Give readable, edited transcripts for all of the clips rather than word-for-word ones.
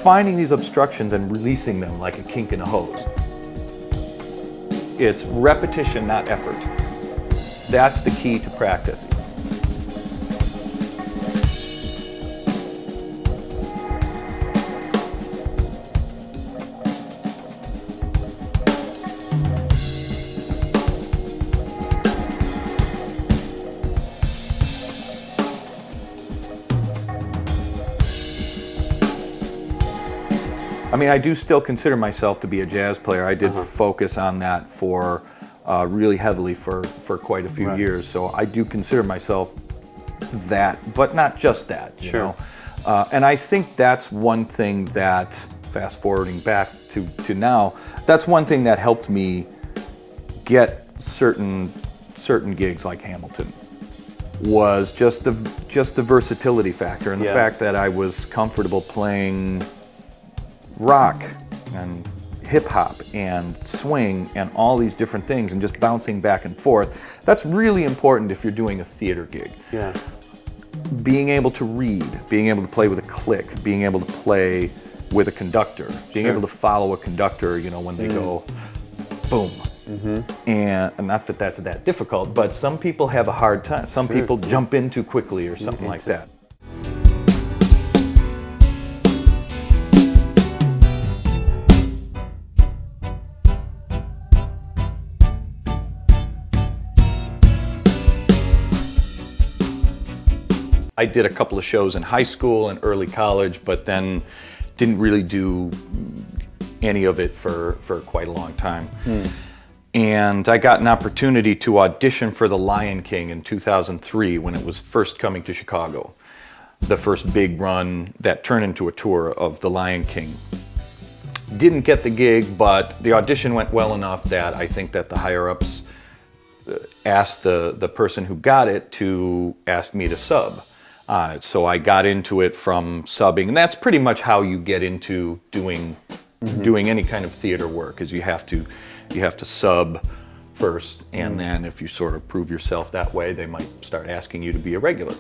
finding these obstructions and releasing them like a kink in a hose. It's repetition, not effort. That's the key to practice. I mean, I do still consider myself to be a jazz player. I did focus on that for really heavily for quite a few years. So I do consider myself that, but not just that, you know. And I think that's one thing that, fast forwarding back to now, that's one thing that helped me get certain gigs like Hamilton, was just the versatility factor and the fact that I was comfortable playing rock and hip hop and swing and all these different things and just bouncing back and forth. That's really important if you're doing a theater gig. Yeah. Being able to read, being able to play with a click, being able to play with a conductor, being able to follow a conductor, you know, when they go boom. And not that that's that difficult, but some people have a hard time. Some people jump in too quickly or something like that. I did a couple of shows in high school and early college, but then didn't really do any of it for quite a long time. And I got an opportunity to audition for The Lion King in 2003 when it was first coming to Chicago. The first big run that turned into a tour of The Lion King. Didn't get the gig, but the audition went well enough that I think that the higher-ups asked the person who got it to ask me to sub. So I got into it from subbing, and that's pretty much how you get into doing any kind of theater work. Is you have to sub first, and then if you sort of prove yourself that way, they might start asking you to be a regular.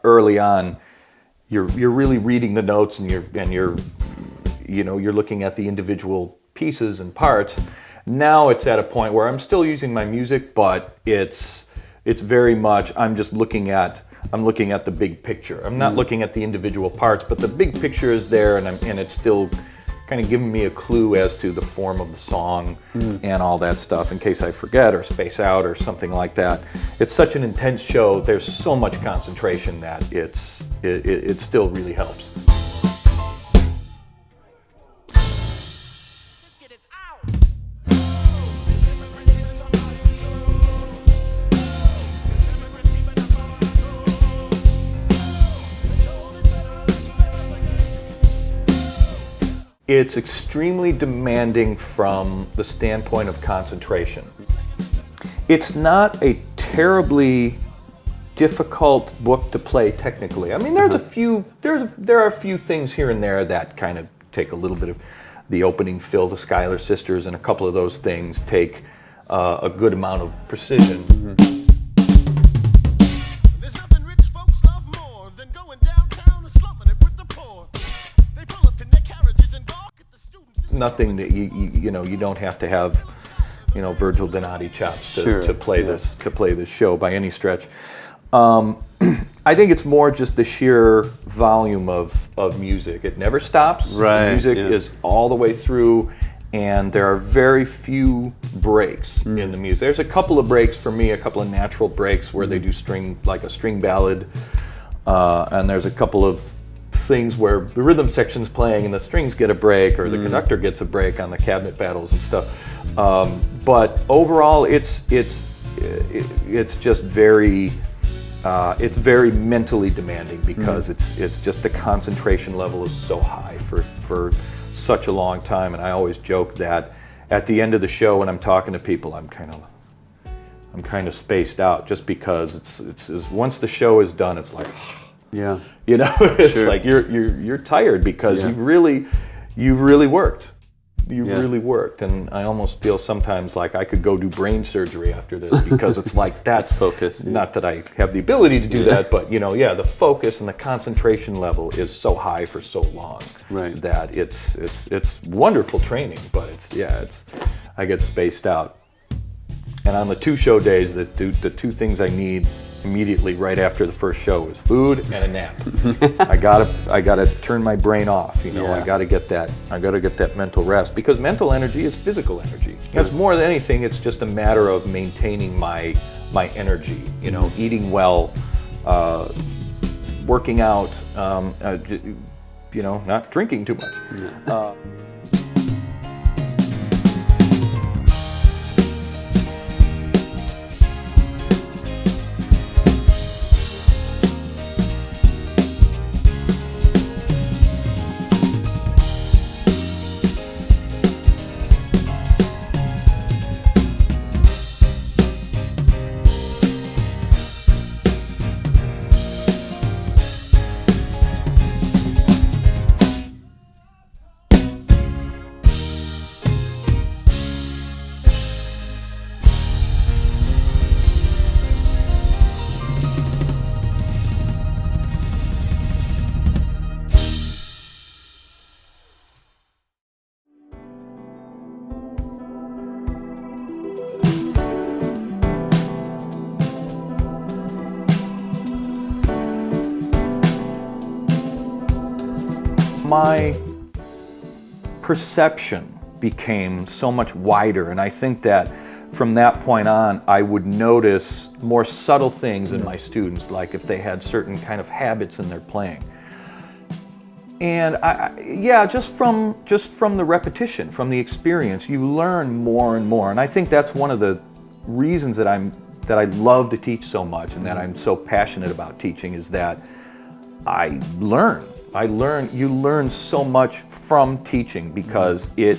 Early on, you're really reading the notes, and you're looking at the individual pieces and parts. Now it's at a point where I'm still using my music, but it's very much I'm looking at the big picture. I'm not looking at the individual parts, but the big picture is there, and it's still kind of giving me a clue as to the form of the song and all that stuff in case I forget or space out or something like that. It's such an intense show. There's so much concentration that it still really helps. It's extremely demanding from the standpoint of concentration. It's not a terribly difficult book to play technically. I mean, there are a few things here and there that kind of take a little bit of the opening fill to Schuyler Sisters, and a couple of those things take a good amount of precision. Nothing that you don't have to have Virgil Donati chops to play this show by any stretch. I think it's more just the sheer volume of music. It never stops. The music is all the way through, and there are very few breaks in the music. There's a couple of breaks for me, a couple of natural breaks where they do like a string ballad, and there's a couple of things where the rhythm section's playing and the strings get a break, or the conductor gets a break on the cabinet battles and stuff. But overall, it's just very mentally demanding because it's just the concentration level is so high for such a long time. And I always joke that at the end of the show, when I'm talking to people, I'm kind of spaced out, just because it's once the show is done, it's like. It's like you're tired because you've really worked. really worked. And I almost feel sometimes like I could go do brain surgery after this, because it's like that's focus. Yeah. Not that I have the ability to do that, but the focus and the concentration level is so high for so long, right, that it's wonderful training, but I get spaced out. And on the 2 show days, the two things I need immediately right after the first show is food and a nap. I gotta turn my brain off. I gotta get that mental rest, because mental energy is physical energy. It's more than anything. It's just a matter of maintaining my energy. Eating well, working out, not drinking too much. My perception became so much wider, and I think that from that point on, I would notice more subtle things in my students, like if they had certain kind of habits in their playing. And just from the repetition, from the experience, you learn more and more. And I think that's one of the reasons that I love to teach so much, and that I'm so passionate about teaching, is that you learn so much from teaching, because it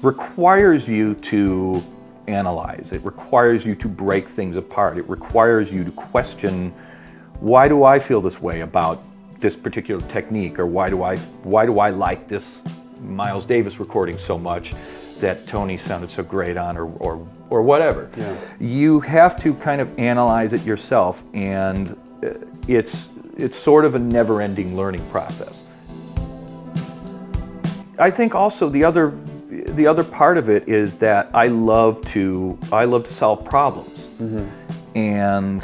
requires you to analyze. It requires you to break things apart. It requires you to question, why do I feel this way about this particular technique? Or why do I like this Miles Davis recording so much that Tony sounded so great on, or whatever. Yeah. You have to kind of analyze it yourself, and it's sort of a never-ending learning process. I think also the other part of it is that I love to solve problems. Mm-hmm. And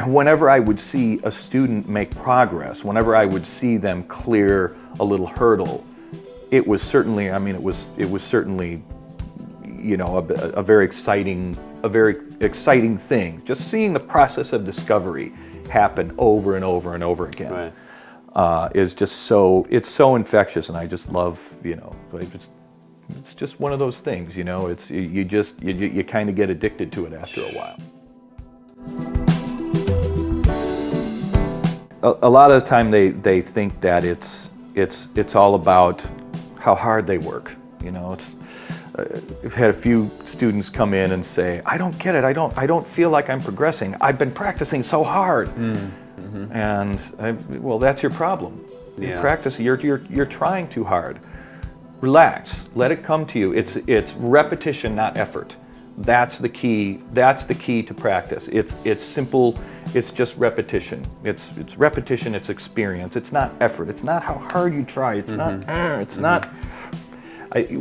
whenever I would see a student make progress, whenever I would see them clear a little hurdle, it was certainly a very exciting thing. Just seeing the process of discovery happen over and over and over again. Right. Is just it's so infectious, and I just love, it's just one of those things, it's you kind of get addicted to it after a while. A lot of the time they think that it's all about how hard they work. I've had a few students come in and say, I don't get it, I don't feel like I'm progressing. I've been practicing so hard. Mm-hmm. And well, that's your problem. Yeah. You're trying too hard. Relax, let it come to you. It's repetition, not effort. That's the key to practice. It's simple, it's just repetition. It's repetition, it's experience. It's not effort. It's not how hard you try. It's Mm-hmm. not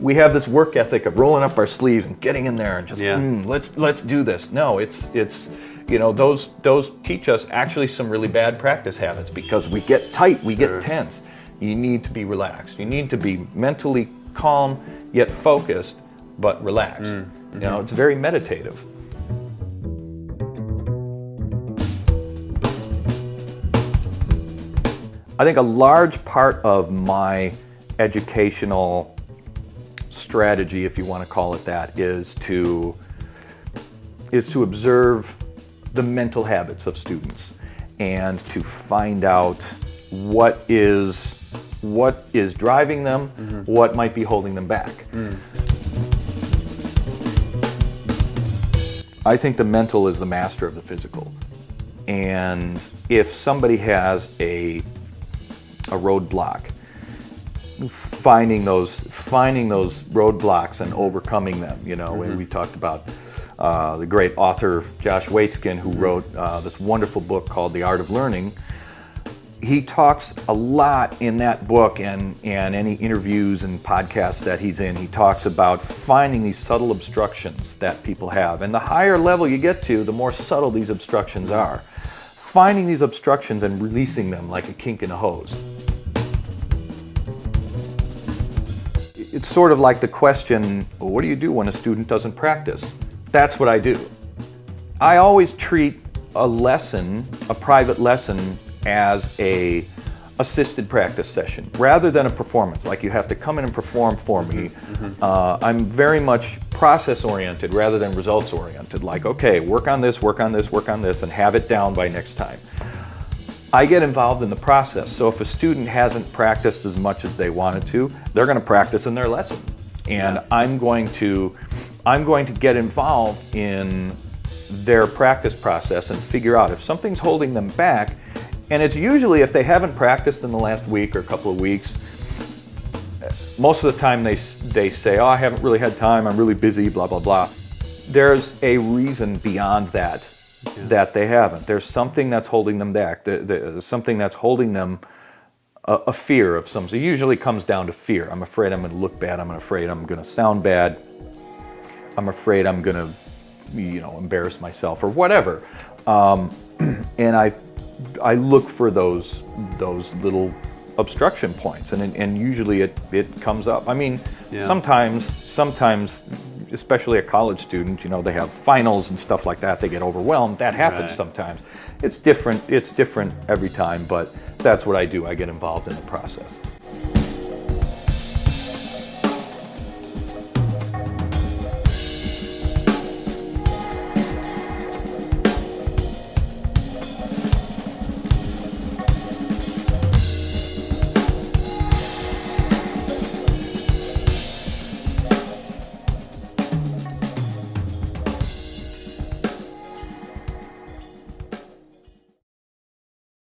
we have this work ethic of rolling up our sleeves and getting in there and just let's do this. No, it's those teach us actually some really bad practice habits, because we get tight, we get tense. You need to be relaxed. You need to be mentally calm yet focused, but relaxed. Mm-hmm. It's very meditative. I think a large part of my educational strategy, if you want to call it that, is to observe the mental habits of students and to find out what is driving them, mm-hmm. what might be holding them back. Mm. I think the mental is the master of the physical. And if somebody has a roadblock, finding those roadblocks and overcoming them. And we talked about the great author Josh Waitzkin, who wrote this wonderful book called The Art of Learning. He talks a lot in that book and any interviews and podcasts that he's in. He talks about finding these subtle obstructions that people have. And the higher level you get to, the more subtle these obstructions are. Finding these obstructions and releasing them like a kink in a hose. It's sort of like the question, well, what do you do when a student doesn't practice? That's what I do. I always treat a lesson, a private lesson, as a assisted practice session rather than a performance, like you have to come in and perform for me. I'm very much process oriented rather than results oriented, like, okay, work on this, and have it down by next time. I get involved in the process, so if a student hasn't practiced as much as they wanted to, they're going to practice in their lesson, and I'm going to get involved in their practice process and figure out if something's holding them back. And it's usually if they haven't practiced in the last week or a couple of weeks. Most of the time they say, oh, I haven't really had time, I'm really busy, blah, blah, blah. There's a reason beyond that that they haven't. There's something that's holding them back. There's something that's holding them, a fear of some. So it usually comes down to fear. I'm afraid I'm going to look bad. I'm afraid I'm going to sound bad. I'm afraid I'm going to, embarrass myself or whatever. And I look for those little obstruction points, and usually it comes up. I mean, sometimes, especially a college student, they have finals and stuff like that. They get overwhelmed. That happens sometimes. It's different every time, but that's what I do. I get involved in the process.